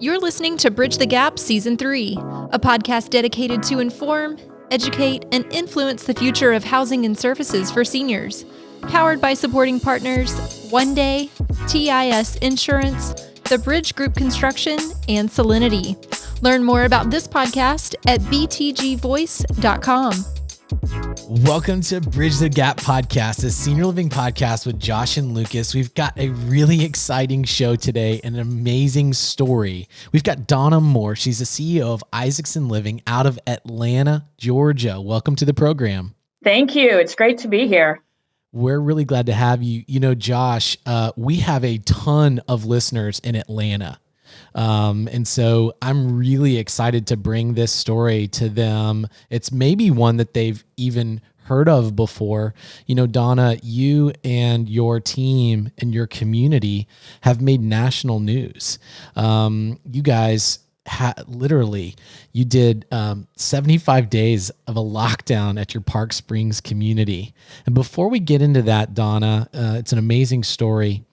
You're listening to Bridge the Gap Season 3, a podcast dedicated to inform, educate, and influence the future of housing and services for seniors. Powered by supporting partners OneDay, TIS Insurance, The Bridge Group Construction, and Solinity. Learn more about this podcast at btgvoice.com. Welcome to Bridge the Gap podcast, a senior living podcast with Josh and Lucas. We've got a really exciting show today, an amazing story. We've got Donna Moore. She's the CEO of Isakson Living out of Atlanta, Georgia. Welcome to the program. Thank you. It's great to be here. We're really glad to have you. You know, Josh, we have a ton of listeners in Atlanta. And so I'm really excited to bring this story to them. It's maybe one that they've even heard of before. You know, Donna, you and your team and your community have made national news. You guys you did 75 days of a lockdown at your Park Springs community. And before we get into that, Donna, it's an amazing story.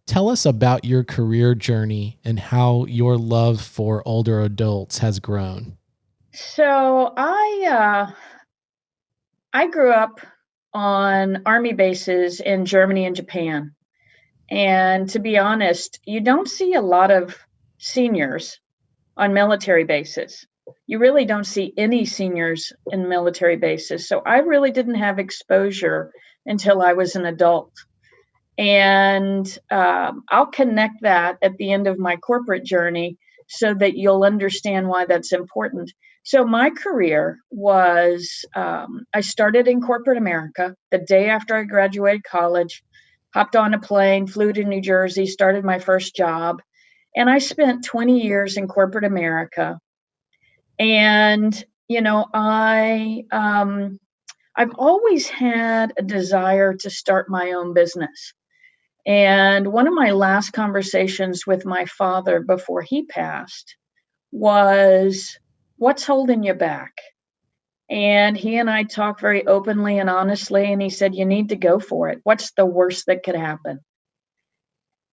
Tell us about your career journey and how your love for older adults has grown. So I grew up on Army bases in Germany and Japan. And to be honest, you don't see a lot of seniors on military bases. You really don't see any seniors in military bases. So I really didn't have exposure until I was an adult. And I'll connect that at the end of my corporate journey so that you'll understand why that's important. So my career was, I started in corporate America the day after I graduated college, hopped on a plane, flew to New Jersey, started my first job. And I spent 20 years in corporate America. And, you know, I've always had a desire to start my own business. And one of my last conversations with my father before he passed was, what's holding you back? And he and I talked very openly and honestly, and he said, you need to go for it. What's the worst that could happen?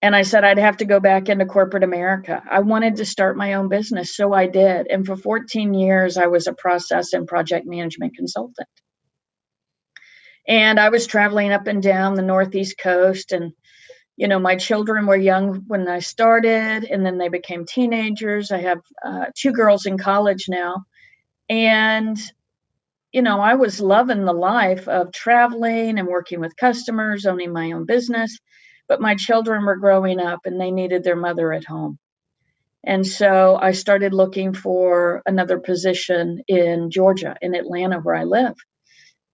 And I said, I'd have to go back into corporate America. I wanted to start my own business, so I did. And for 14 years, I was a process and project management consultant. And I was traveling up and down the Northeast coast, and you know, my children were young when I started, and then they became teenagers. I have 2 girls in college now. And, you know, I was loving the life of traveling and working with customers, owning my own business. But my children were growing up and they needed their mother at home. And so I started looking for another position in Georgia, in Atlanta, where I live.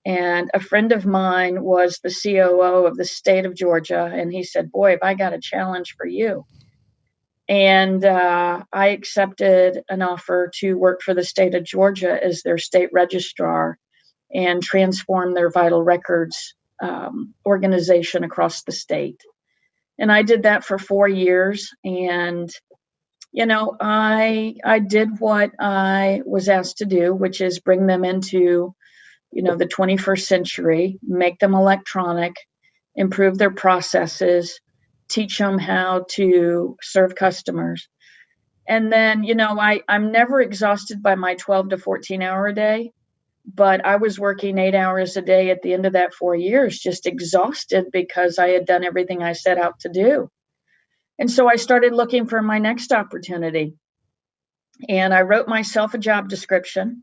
And a friend of mine was the COO of the state of Georgia. And he said, boy, have I got a challenge for you. And I accepted an offer to work for the state of Georgia as their state registrar and transform their vital records organization across the state. And I did that for 4 years. And, you know, I did what I was asked to do, which is bring them into the 21st century, make them electronic, improve their processes, teach them how to serve customers. And then, you know, I'm never exhausted by my 12 to 14 hour a day, but I was working 8 hours a day at the end of that 4 years, just exhausted because I had done everything I set out to do. And so I started looking for my next opportunity. And I wrote myself a job description.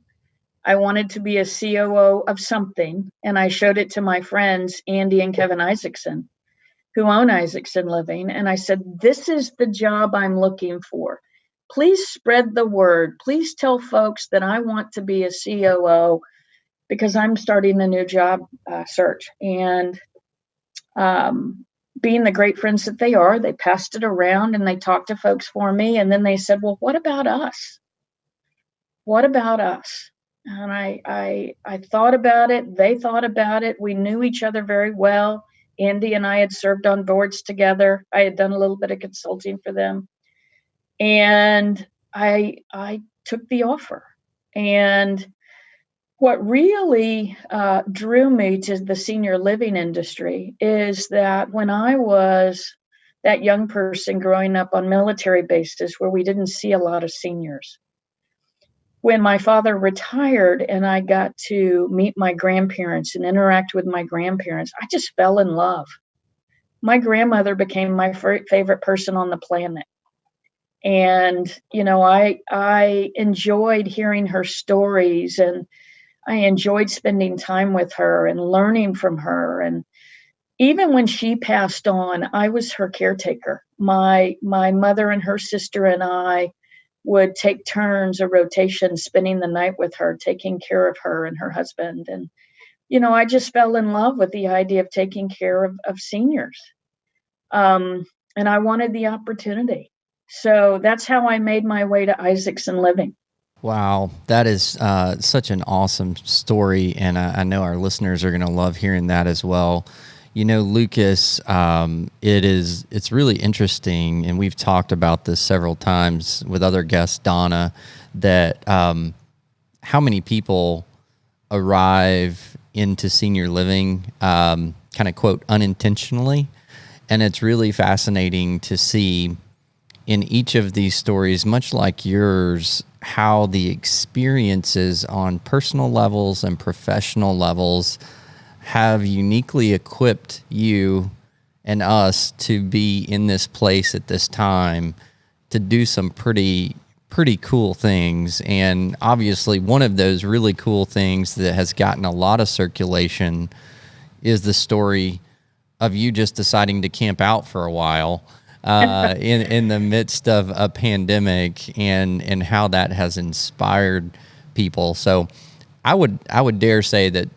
I wanted to be a COO of something, and I showed it to my friends, Andy and Kevin Isakson, who own Isakson Living. And I said, this is the job I'm looking for. Please spread the word. Please tell folks that I want to be a COO because I'm starting a new job search. And being the great friends that they are, they passed it around and they talked to folks for me. And then they said, well, what about us? What about us? And I thought about it. They thought about it. We knew each other very well. Andy and I had served on boards together. I had done a little bit of consulting for them. And I took the offer. And what really drew me to the senior living industry is that when I was that young person growing up on military bases where we didn't see a lot of seniors. When my father retired and I got to meet my grandparents and interact with my grandparents, I just fell in love. My grandmother became my favorite person on the planet. And, I enjoyed hearing her stories, and I enjoyed spending time with her and learning from her. And even when she passed on, I was her caretaker. My mother and her sister and I would take turns, a rotation, spending the night with her, taking care of her and her husband. And, I just fell in love with the idea of taking care of seniors. And I wanted the opportunity. So that's how I made my way to Isakson Living. Wow, that is such an awesome story, and I know our listeners are going to love hearing that as well. Lucas, it's really interesting, and we've talked about this several times with other guests, Donna, that how many people arrive into senior living kind of, quote, unintentionally, and it's really fascinating to see in each of these stories, much like yours, how the experiences on personal levels and professional levels have uniquely equipped you and us to be in this place at this time to do some pretty cool things. And obviously one of those really cool things that has gotten a lot of circulation is the story of you just deciding to camp out for a while in the midst of a pandemic, and how that has inspired people. So I would dare say that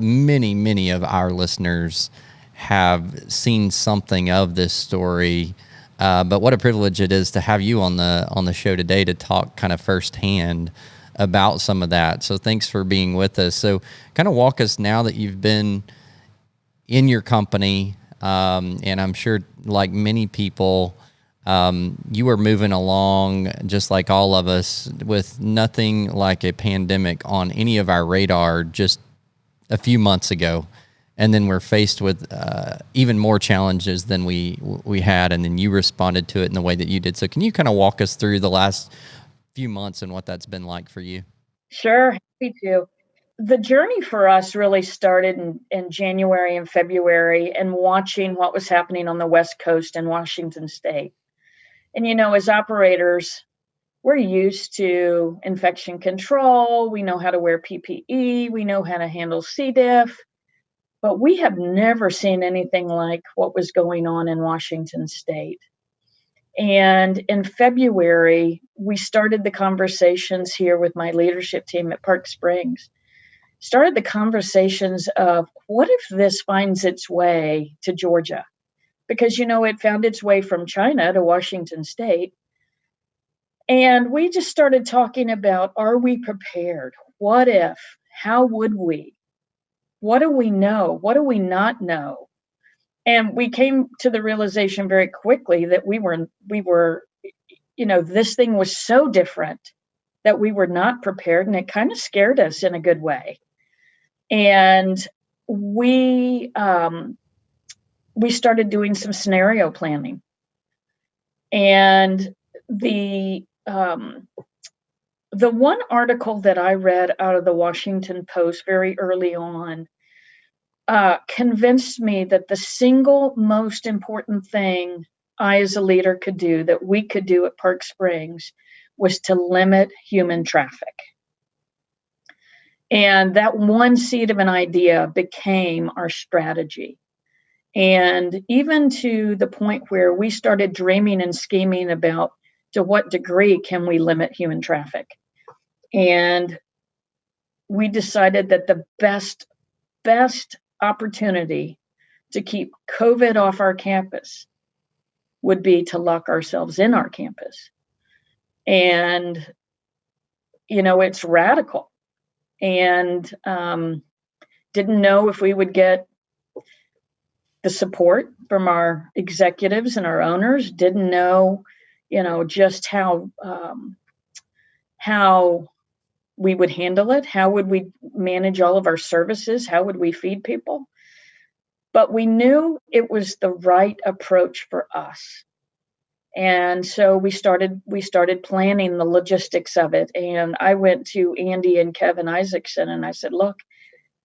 many of our listeners have seen something of this story. But what a privilege it is to have you on the show today to talk kind of firsthand about some of that. So thanks for being with us. So kind of walk us, now that you've been in your company, and I'm sure, like many people, you were moving along just like all of us, with nothing like a pandemic on any of our radar just a few months ago. And then we're faced with even more challenges than we had, and then you responded to it in the way that you did. So can you kind of walk us through the last few months and what that's been like for you? Sure, happy to. The journey for us really started in January and February, and watching what was happening on the West Coast and Washington State. And, as operators, we're used to infection control. We know how to wear PPE. We know how to handle C. diff. But we have never seen anything like what was going on in Washington State. And in February, we started the conversations here with my leadership team at Park Springs. Started the conversations of, what if this finds its way to Georgia? Because, it found its way from China to Washington State. And we just started talking about, are we prepared? What if? How would we? What do we know? What do we not know? And we came to the realization very quickly that we were, this thing was so different that we were not prepared, and it kind of scared us in a good way. And we started doing some scenario planning. And the one article that I read out of the Washington Post very early on convinced me that the single most important thing I, as a leader, could do, that we could do at Park Springs, was to limit human traffic. And that one seed of an idea became our strategy. And even to the point where we started dreaming and scheming about, to what degree can we limit human traffic? And we decided that the best opportunity to keep COVID off our campus would be to lock ourselves in our campus. And, it's radical. And didn't know if we would get the support from our executives and our owners. Didn't know, just how we would handle it. How would we manage all of our services? How would we feed people? but we knew it was the right approach for us. And so we started planning the logistics of it. And I went to Andy and Kevin Isakson and I said, look,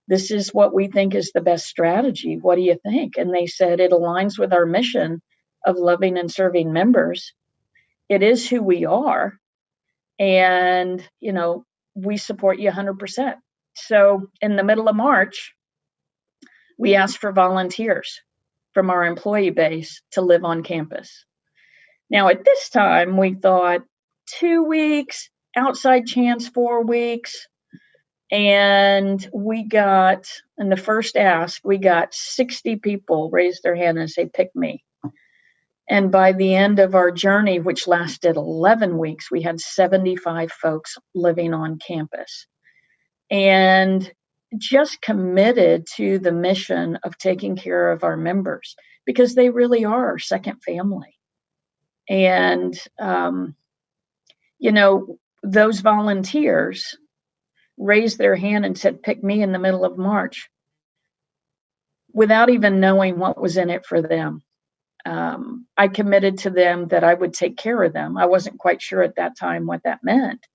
this is what we think is the best strategy. What do you think? And they said, it aligns with our mission of loving and serving members. It is who we are. And, we support you 100%. So in the middle of March, we asked for volunteers from our employee base to live on campus. Now, at this time, we thought 2 weeks, outside chance 4 weeks. And in the first ask, we got 60 people raise their hand and say, pick me. And by the end of our journey, which lasted 11 weeks, we had 75 folks living on campus and just committed to the mission of taking care of our members because they really are our second family. And, those volunteers raised their hand and said, pick me in the middle of March without even knowing what was in it for them. I committed to them that I would take care of them. I wasn't quite sure at that time what that meant,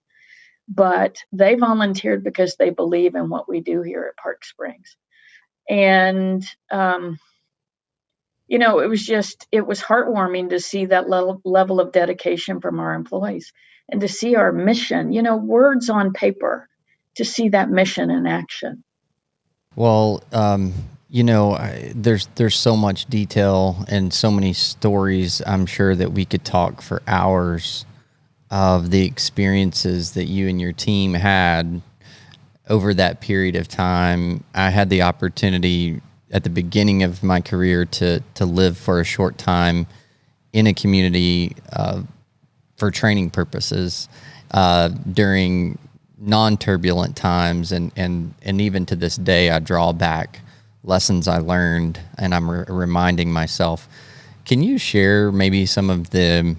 but they volunteered because they believe in what we do here at Park Springs. And, it was heartwarming to see that level of dedication from our employees and to see our mission, words on paper, to see that mission in action. Well, there's so much detail and so many stories. I'm sure that we could talk for hours of the experiences that you and your team had over that period of time. I had the opportunity at the beginning of my career to live for a short time in a community for training purposes during non-turbulent times, and even to this day I draw back lessons I learned and I'm reminding myself. Can you share maybe some of the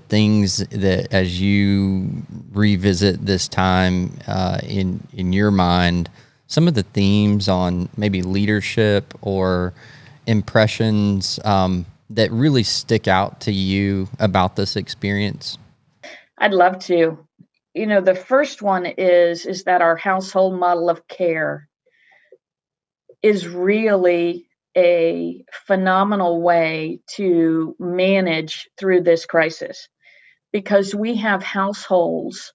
things that, as you revisit this time in your mind, some of the themes on maybe leadership or impressions that really stick out to you about this experience? I'd love to. The first one is that our household model of care is really a phenomenal way to manage through this crisis, because we have households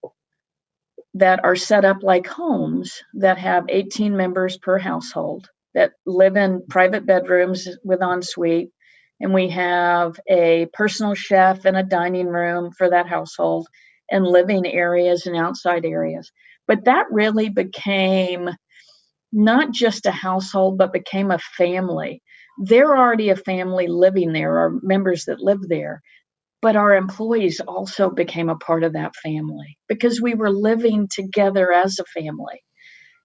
that are set up like homes that have 18 members per household that live in private bedrooms with ensuite. And we have a personal chef and a dining room for that household and living areas and outside areas. But that really became not just a household, but became a family. They're already a family living there, or members that live there. But our employees also became a part of that family because we were living together as a family.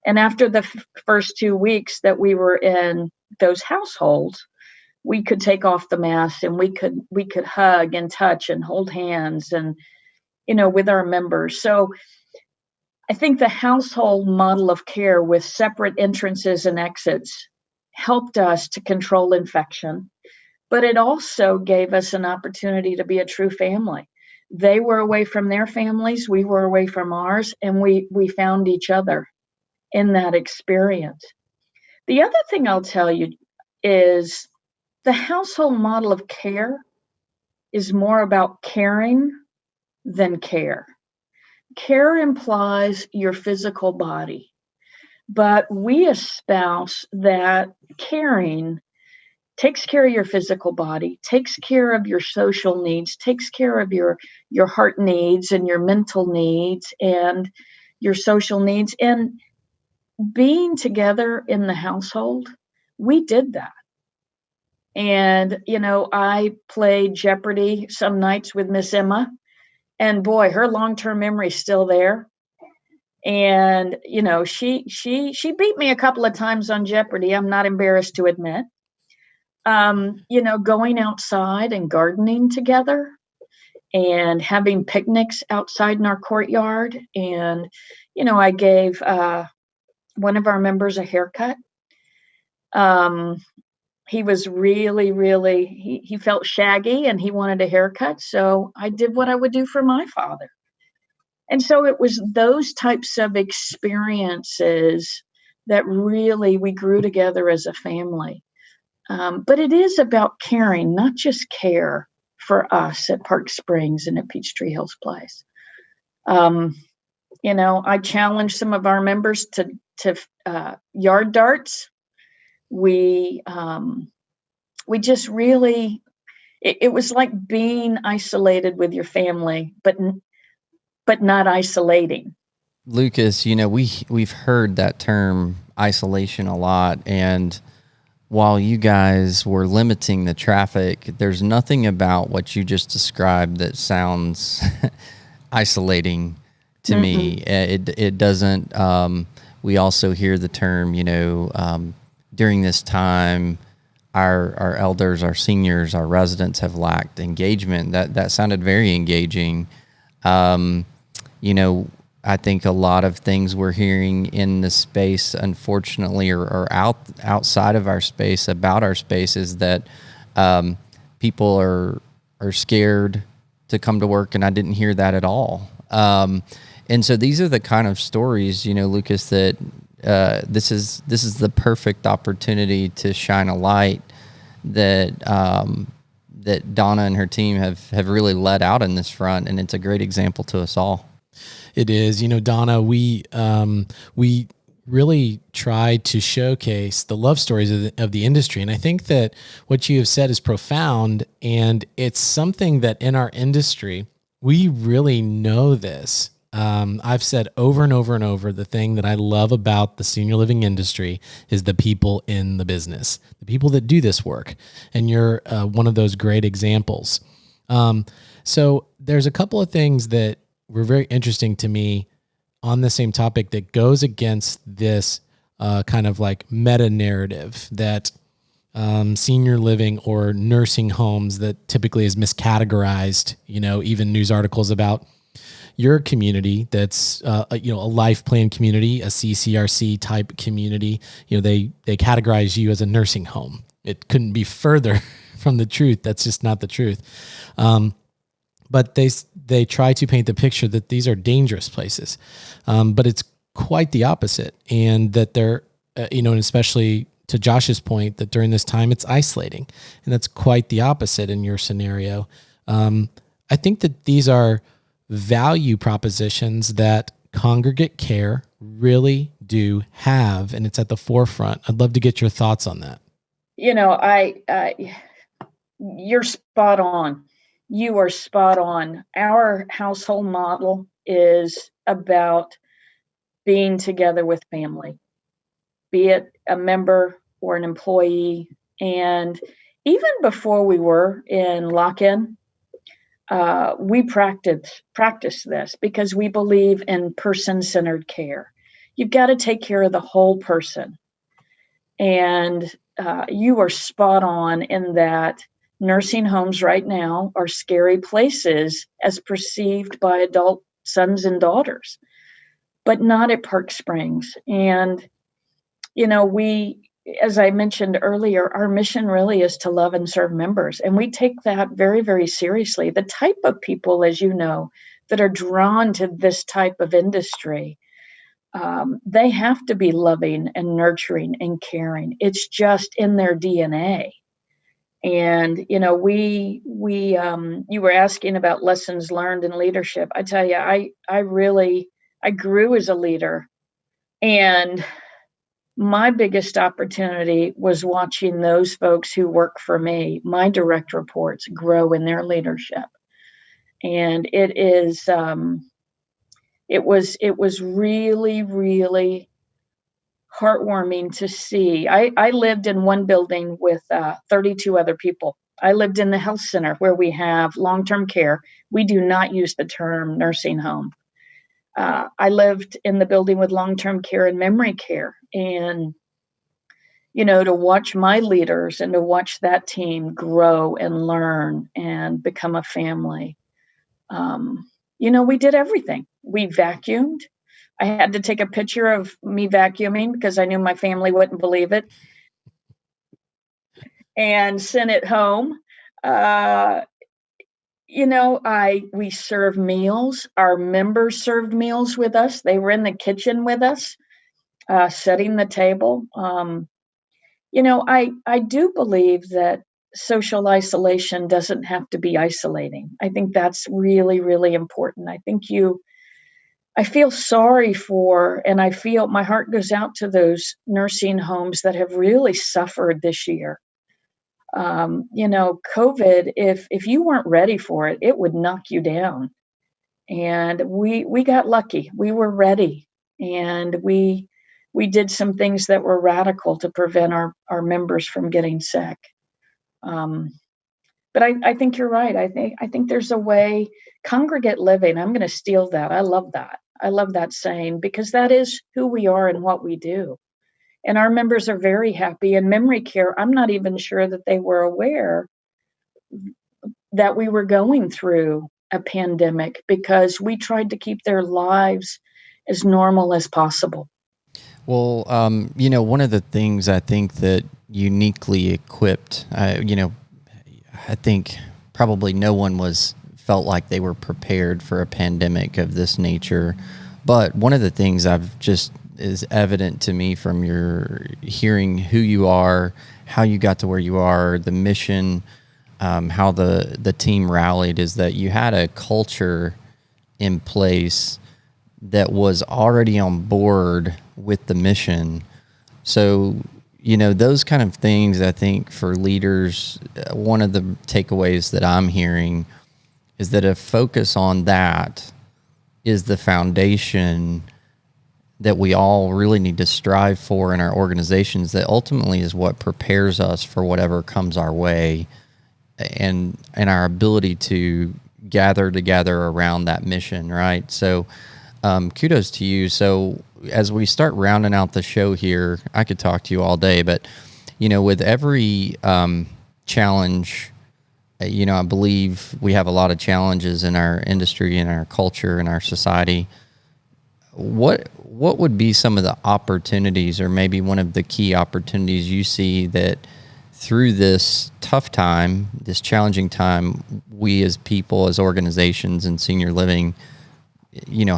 And after the first 2 weeks that we were in those households, we could take off the mask and we could hug and touch and hold hands and, with our members. So I think the household model of care with separate entrances and exits helped us to control infection. But it also gave us an opportunity to be a true family. They were away from their families, we were away from ours, and we found each other in that experience. The other thing I'll tell you is the household model of care is more about caring than care. Care implies your physical body, but we espouse that caring takes care of your physical body, takes care of your social needs, takes care of your heart needs and your mental needs and your social needs. And being together in the household, we did that. And, I played Jeopardy some nights with Miss Emma, and boy, her long-term memory is still there. And, she beat me a couple of times on Jeopardy. I'm not embarrassed to admit. Going outside and gardening together and having picnics outside in our courtyard. And, I gave one of our members a haircut. he was really, he felt shaggy and he wanted a haircut. So I did what I would do for my father. And so it was those types of experiences that really we grew together as a family. But it is about caring, not just care for us at Park Springs and at Peachtree Hills Place. I challenged some of our members to yard darts. We just really, it was like being isolated with your family, but not isolating. Lucas, we've heard that term isolation a lot, and while you guys were limiting the traffic, there's nothing about what you just described that sounds isolating to me. It doesn't. We also hear the term, during this time, our elders, our seniors, our residents have lacked engagement. That sounded very engaging. I think a lot of things we're hearing in the space, unfortunately, or outside of our space, about our space, is that people are scared to come to work, and I didn't hear that at all. And so these are the kind of stories, Lucas, that this is the perfect opportunity to shine a light that that Donna and her team have really let out in this front, and it's a great example to us all. It is, Donna, we really try to showcase the love stories of the industry. And I think that what you have said is profound, and it's something that in our industry, we really know this. I've said over and over and over, the thing that I love about the senior living industry is the people in the business, the people that do this work. And you're one of those great examples. So there's a couple of things that were very interesting to me on the same topic that goes against this kind of like meta narrative that senior living or nursing homes that typically is miscategorized, even news articles about your community that's a life plan community, a CCRC type community. They categorize you as a nursing home. It couldn't be further from the truth. That's just not the truth. But they try to paint the picture that these are dangerous places, but it's quite the opposite. And that they're, and especially to Josh's point, that during this time it's isolating, and that's quite the opposite in your scenario. I think that these are value propositions that congregate care really do have, and it's at the forefront. I'd love to get your thoughts on that. You're spot on. You are spot on. Our household model is about being together with family, be it a member or an employee. And even before we were in lock-in, we practice this because we believe in person-centered care. You've got to take care of the whole person. And you are spot on in that nursing homes right now are scary places as perceived by adult sons and daughters, but not at Park Springs. And, we, as I mentioned earlier, our mission really is to love and serve members. And we take that very, very seriously. The type of people, as you know, that are drawn to this type of industry, they have to be loving and nurturing and caring. It's just in their DNA. And, you were asking about lessons learned in leadership. I tell you, I grew as a leader, and my biggest opportunity was watching those folks who work for me, my direct reports, grow in their leadership. And it was really, really heartwarming to see. I lived in one building with 32 other people. I lived in the health center where we have long-term care. We do not use the term nursing home. I lived in the building with long-term care and memory care. And, to watch my leaders and to watch that team grow and learn and become a family. We did everything. We vacuumed. I had to take a picture of me vacuuming because I knew my family wouldn't believe it. and sent it home. We serve meals. Our members served meals with us. They were in the kitchen with us, setting the table. I do believe that social isolation doesn't have to be isolating. I think that's really, really important. I feel sorry for, and I feel my heart goes out to those nursing homes that have really suffered this year. COVID, if you weren't ready for it, it would knock you down. And we got lucky. We were ready, and we did some things that were radical to prevent our members from getting sick. But I think you're right. I think there's a way. Congregate living, I'm going to steal that. I love that. I love that saying, because that is who we are and what we do. And our members are very happy. And memory care, I'm not even sure that they were aware that we were going through a pandemic, because we tried to keep their lives as normal as possible. Well, one of the things I think that uniquely equipped, I think probably no one felt like they were prepared for a pandemic of this nature. But one of the things is evident to me from your hearing who you are, how you got to where you are, the mission, how the team rallied, is that you had a culture in place that was already on board with the mission. So, those kind of things, I think for leaders, one of the takeaways that I'm hearing is that a focus on that is the foundation that we all really need to strive for in our organizations, that ultimately is what prepares us for whatever comes our way, and our ability to gather together around that mission, right? So kudos to you. So as we start rounding out the show here, I could talk to you all day, but with every challenge, I believe we have a lot of challenges in our industry, in our culture, in our society. What would be some of the opportunities, or maybe one of the key opportunities you see that through this tough time, this challenging time, we as people, as organizations in senior living,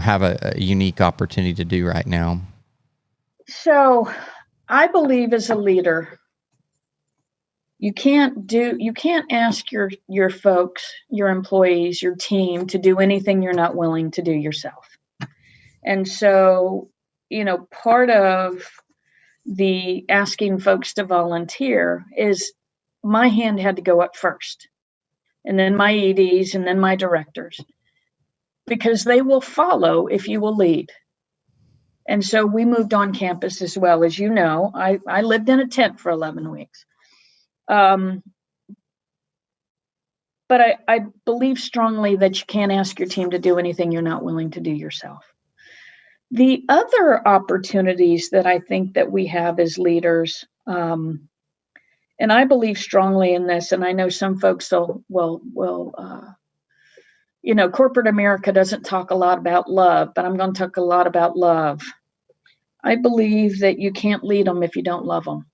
have a unique opportunity to do right now? So I believe as a leader, you can't ask your folks, your employees, your team to do anything you're not willing to do yourself. And so, part of the asking folks to volunteer is my hand had to go up first, and then my EDs, and then my directors, because they will follow if you will lead. And so we moved on campus as well. As you know, I lived in a tent for 11 weeks. But I believe strongly that you can't ask your team to do anything you're not willing to do yourself. The other opportunities that I think that we have as leaders, and I believe strongly in this, and I know some folks will corporate America doesn't talk a lot about love, but I'm going to talk a lot about love. I believe that you can't lead them if you don't love them.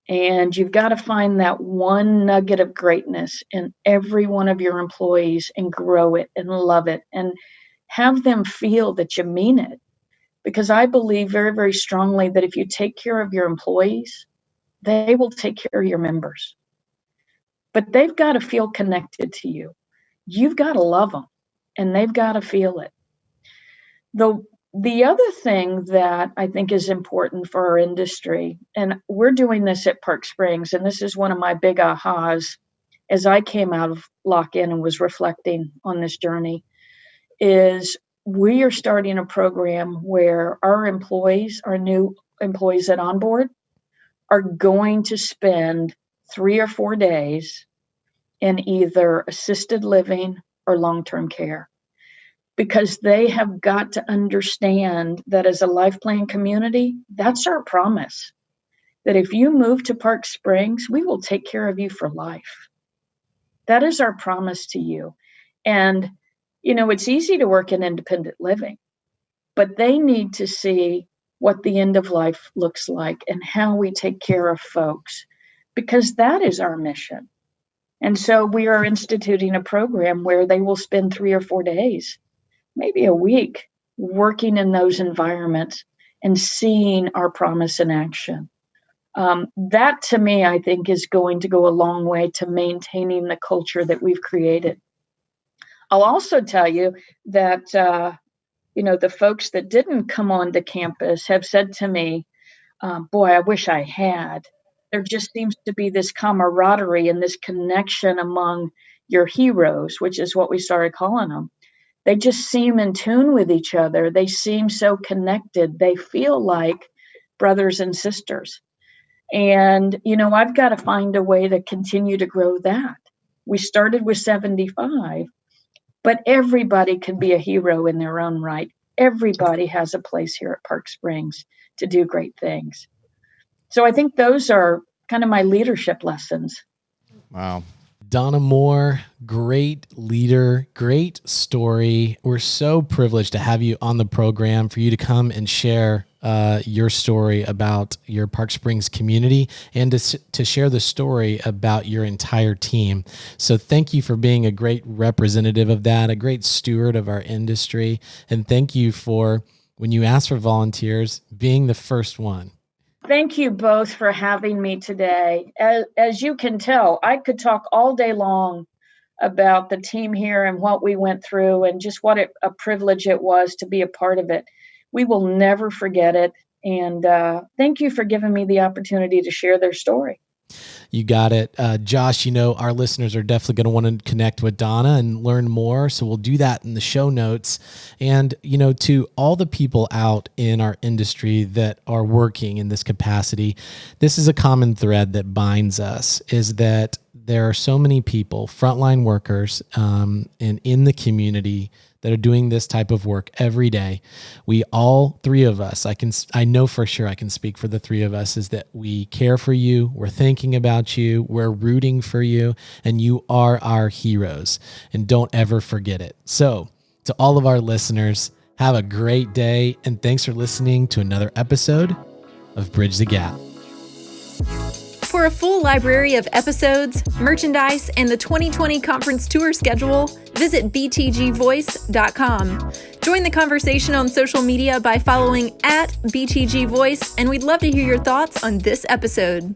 And you've got to find that one nugget of greatness in every one of your employees and grow it and love it and have them feel that you mean it. Because I believe very, very strongly that if you take care of your employees, they will take care of your members. But they've got to feel connected to you. You've got to love them, and they've got to feel it. The other thing that I think is important for our industry, and we're doing this at Park Springs, and this is one of my big ahas as I came out of lock-in and was reflecting on this journey, is we are starting a program where our employees, our new employees that onboard, are going to spend 3 or 4 days in either assisted living or long-term care, because they have got to understand that as a life plan community, that's our promise, that if you move to Park Springs, we will take care of you for life. That is our promise to you. And it's easy to work in independent living, but they need to see what the end of life looks like and how we take care of folks because that is our mission. And so we are instituting a program where they will spend 3 or 4 days, maybe a week, working in those environments and seeing our promise in action. That to me, I think, is going to go a long way to maintaining the culture that we've created. I'll also tell you that, the folks that didn't come onto campus have said to me, boy, I wish I had. There just seems to be this camaraderie and this connection among your heroes, which is what we started calling them. They just seem in tune with each other. They seem so connected. They feel like brothers and sisters. And, I've got to find a way to continue to grow that. We started with 75, but everybody can be a hero in their own right. Everybody has a place here at Park Springs to do great things. So I think those are kind of my leadership lessons. Wow. Donna Moore, great leader, great story. We're so privileged to have you on the program, for you to come and share your story about your Park Springs community and to share the story about your entire team. So thank you for being a great representative of that, a great steward of our industry. And thank you for, when you ask for volunteers, being the first one. Thank you both for having me today. As you can tell, I could talk all day long about the team here and what we went through and just what a privilege it was to be a part of it. We will never forget it. And thank you for giving me the opportunity to share their story. You got it. Josh, our listeners are definitely going to want to connect with Donna and learn more. So we'll do that in the show notes. And, to all the people out in our industry that are working in this capacity, this is a common thread that binds us, is that there are so many people, frontline workers, and in the community that are doing this type of work every day. We all three of us, I know for sure I can speak for the three of us, is that we care for you, we're thinking about you, we're rooting for you, and you are our heroes. And don't ever forget it. So to all of our listeners, have a great day, and thanks for listening to another episode of Bridge the Gap. For a full library of episodes, merchandise, and the 2020 conference tour schedule, visit btgvoice.com. Join the conversation on social media by following @BTGVoice, and we'd love to hear your thoughts on this episode.